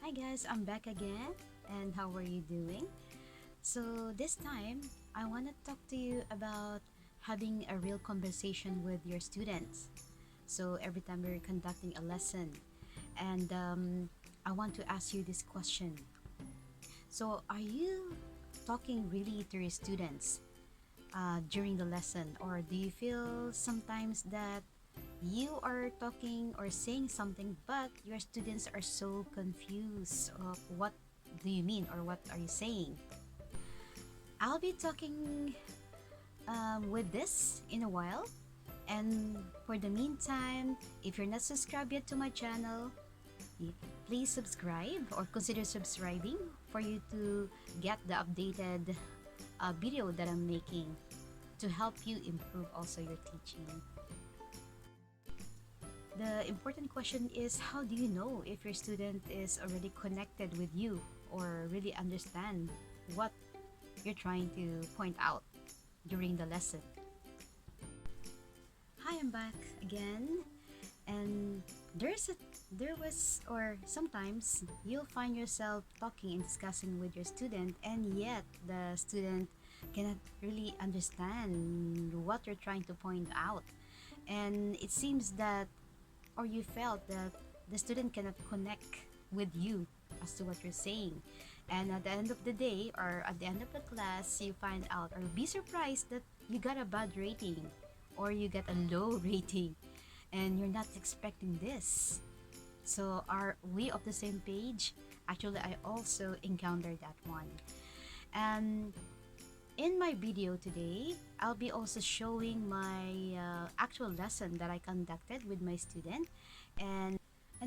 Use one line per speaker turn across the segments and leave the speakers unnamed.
Hi guys, I'm back again. And how are you doing? So this time, I want to talk to you about having a real conversation with your students. So every time we're conducting a lesson, and I want to ask you this question. So are you talking really to your students during the lesson, or do you feel sometimes that you are talking or saying something, but your students are so confused of what do you mean or what are you saying? I'll be talking with this in a while. And for the meantime, if you're not subscribed yet to my channel, please subscribe or consider subscribing for you to get the updated video that I'm making to help you improve also your teaching. The important question is, how do you know if your student is already connected with you or really understand what you're trying to point out during the lesson? Hi, I'm back again. And there was or sometimes you'll find yourself talking and discussing with your student, and yet the student cannot really understand what you're trying to point out. And it seems that, or you felt that the student cannot connect with you as to what you're saying, and at the end of the day or at the end of the class you find out or be surprised that you got a bad rating or you get a low rating, and you're not expecting this. So are we of the same page? Actually, I also encountered that one. And in my video today, I'll be also showing my actual lesson that I conducted with my student. And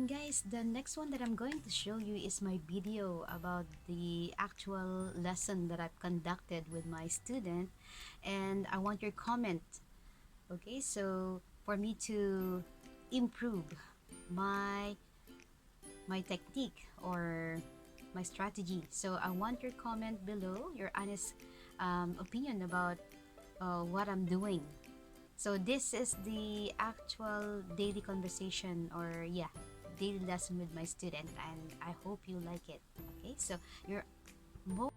guys, the next one that I'm going to show you is my video about the actual lesson that I've conducted with my student, and I want your comment. Okay, so for me to improve my technique or my strategy. So I want your comment below, your honest opinion about what I'm doing. So this is the actual daily conversation, or yeah, daily lesson with my student, and I hope you like it. Okay, so you're mo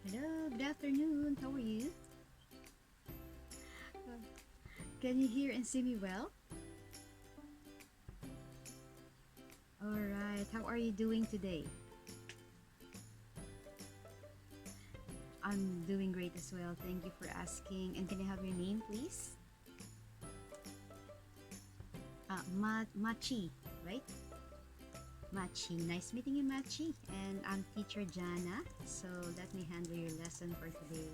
Hello, good afternoon. How are you? Can you hear and see me well? All right. How are you doing today? I'm doing great as well. Thank you for asking. And can I have your name, please? Machi, right? Machi. Nice meeting you, Machi. And I'm teacher Jana. So let me handle your lesson for today.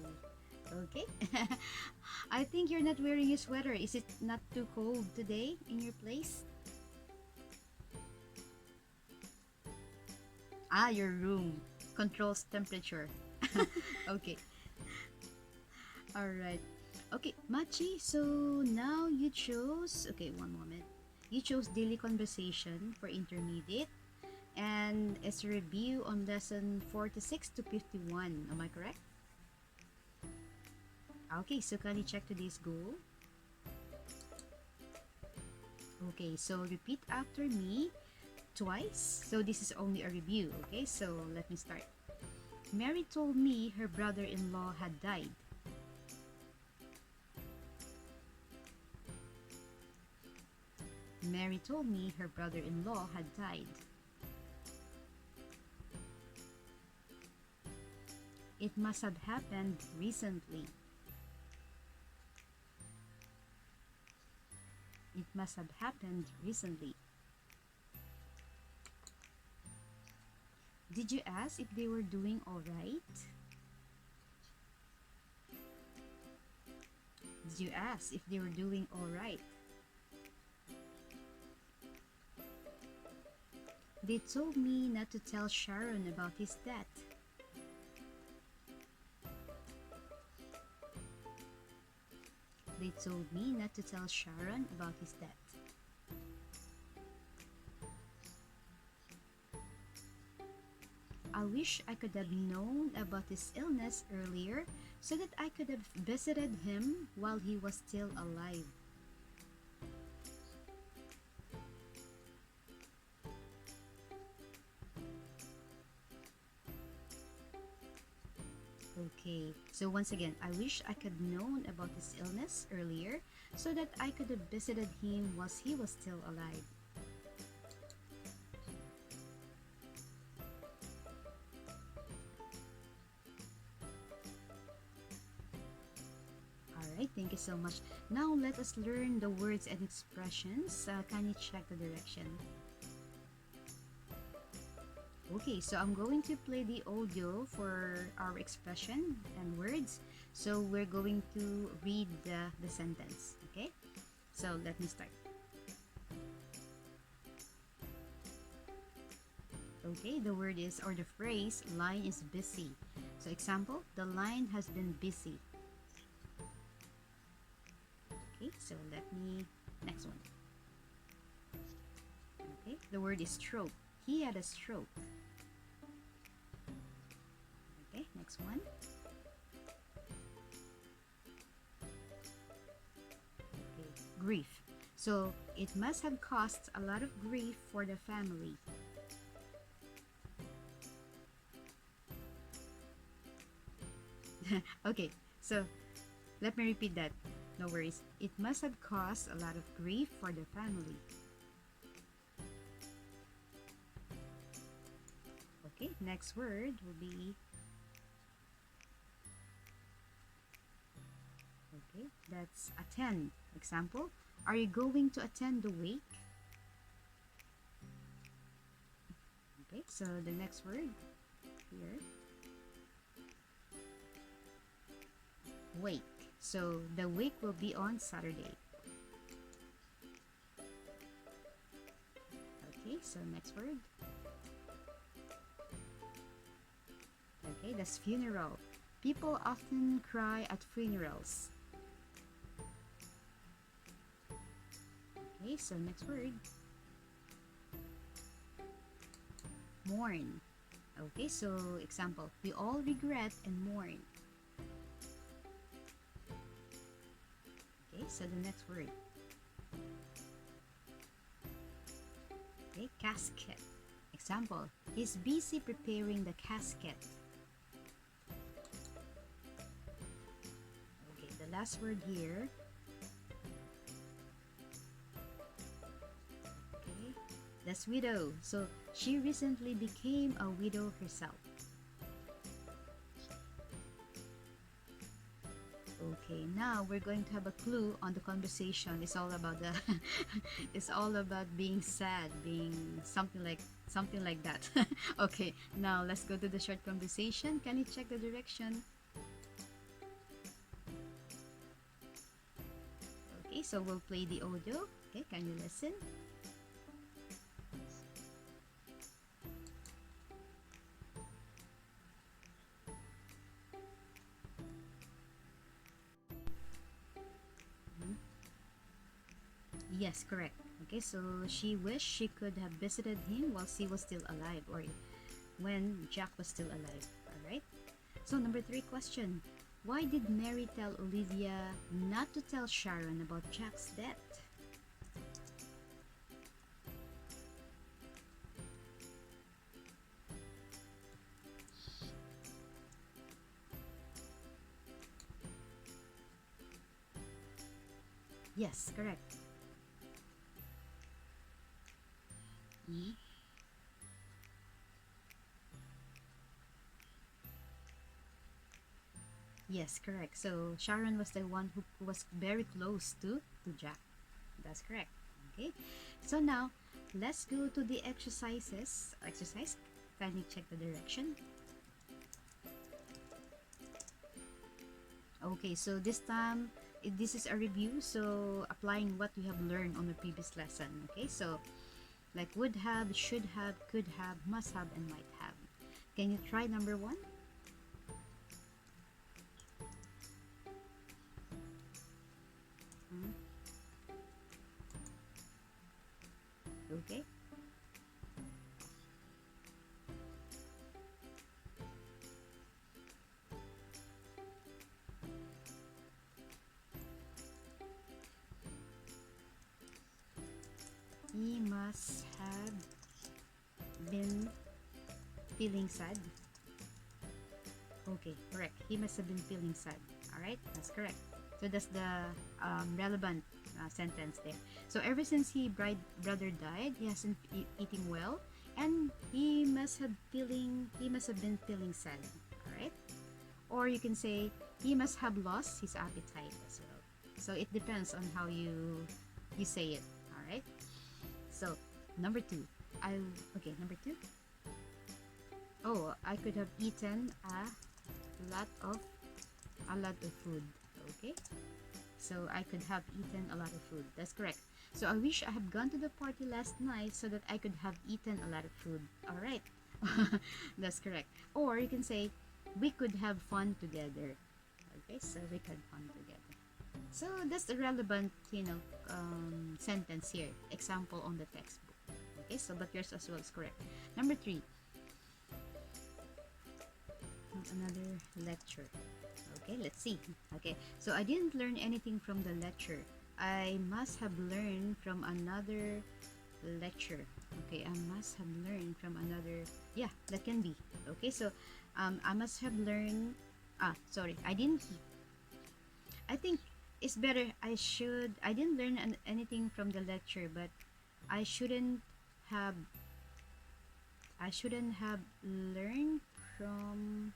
Okay? I think you're not wearing a sweater. Is it not too cold today in your place? Ah, your room controls temperature. Okay. All right. Okay, Machi, so now you chose, okay, one moment. You chose daily conversation for intermediate, and it's a review on lesson 46 to 51. Am I correct? Okay, so can you check today's goal? Okay, so repeat after me twice. So this is only a review, okay? So let me start. Mary told me her brother-in-law had died. Mary told me her brother-in-law had died. It must have happened recently. It must have happened recently. Did you ask if they were doing all right? Did you ask if they were doing all right? They told me not to tell Sharon about his death. They told me not to tell Sharon about his death. I wish I could have known about his illness earlier so that I could have visited him while he was still alive. Okay, so once again, I wish I could known about his illness earlier so that I could have visited him whilst he was still alive. Alright, thank you so much. Now let us learn the words and expressions. Can you check the direction? Okay, so I'm going to play the audio for our expression and words. So we're going to read the sentence, okay? So let me start. Okay, the word is, or the phrase, line is busy. So example, the line has been busy. Okay, so let me, next one. Okay, the word is stroke. He had a stroke. Okay, next one. Okay, grief. So it must have caused a lot of grief for the family. Okay, so let me repeat that. No worries. It must have caused a lot of grief for the family. Okay, next word will be, okay, that's attend. Example, are you going to attend the wake? Okay, so the next word here, wake. So the wake will be on Saturday. Okay, so next word. Okay, that's funeral. People often cry at funerals. Okay, so next word. Mourn. Okay, so example, we all regret and mourn. Okay, so the next word. Okay, casket. Example, he's busy preparing the casket. Okay, the last word here. Okay, that's widow. So she recently became a widow herself. Okay, now we're going to have a clue on the conversation. It's all about the it's all about being sad, being something like that. Okay, now let's go to the short conversation. Can you check the direction? Okay, so we'll play the audio. Okay, can you listen? Yes, correct. Okay, so she wished she could have visited him while he was still alive, or when Jack was still alive. Alright? So, number 3 question. Why did Mary tell Olivia not to tell Sharon about Jack's death? Yes, correct. Mhm. Yes, correct. So Sharon was the one who was very close to Jack. That's correct. Okay. So now let's go to the exercises. Exercise. Can you check the direction? Okay. So this time this is a review. So applying what we have learned on the previous lesson. Okay. So like would have, should have, could have, must have, and might have. Can you try number 1? Mhm. Okay. He must have been feeling sad. Okay, correct. He must have been feeling sad. All right, that's correct. So that's the relevant sentence there. So ever since his brother died, he hasn't eating well, and he must have been feeling sad. All right. Or you can say he must have lost his appetite as well. So it depends on how you say it. All right. So number two, I okay. Number two. Oh, I could have eaten lot of a lot of food. Okay. So I could have eaten a lot of food. That's correct. So I wish I had gone to the party last night so that I could have eaten a lot of food. All right. That's correct. Or you can say we could have fun together. Okay, so we could fun together. So that's the relevant, sentence here. Example on the textbook. Okay, so but yours as well is correct. Number three, another lecture. Okay, let's see. Okay, so I didn't learn anything from the lecture. I must have learned from another lecture. Okay, I must have learned from another. Yeah, that can be. Okay, so I must have learned. Sorry, I didn't. I think it's better. I didn't learn anything from the lecture, but I shouldn't have. I shouldn't have learned from.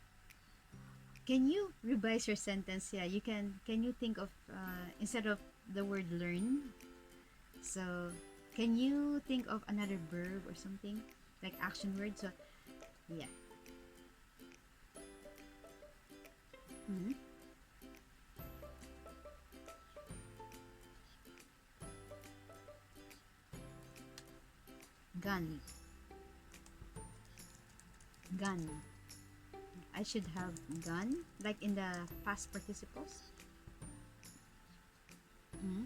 Can you revise your sentence? Yeah, you can. Can you think of instead of the word learn? So, can you think of another verb or something like action word? So, yeah. Mm-hmm. Gun, gun. I should have gone, like in the past participles. Mm-hmm.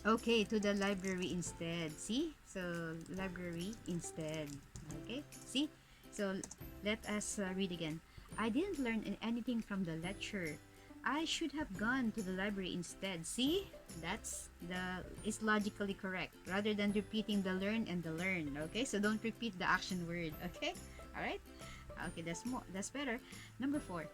Okay, to the library instead. See? So, library instead. Okay? See? So, let us read again. I didn't learn anything from the lecture. I should have gone to the library instead. See? That's the is logically correct rather than repeating the learn and the learn. Okay? So don't repeat the action word. Okay? All right? Okay, that's better. Number 4.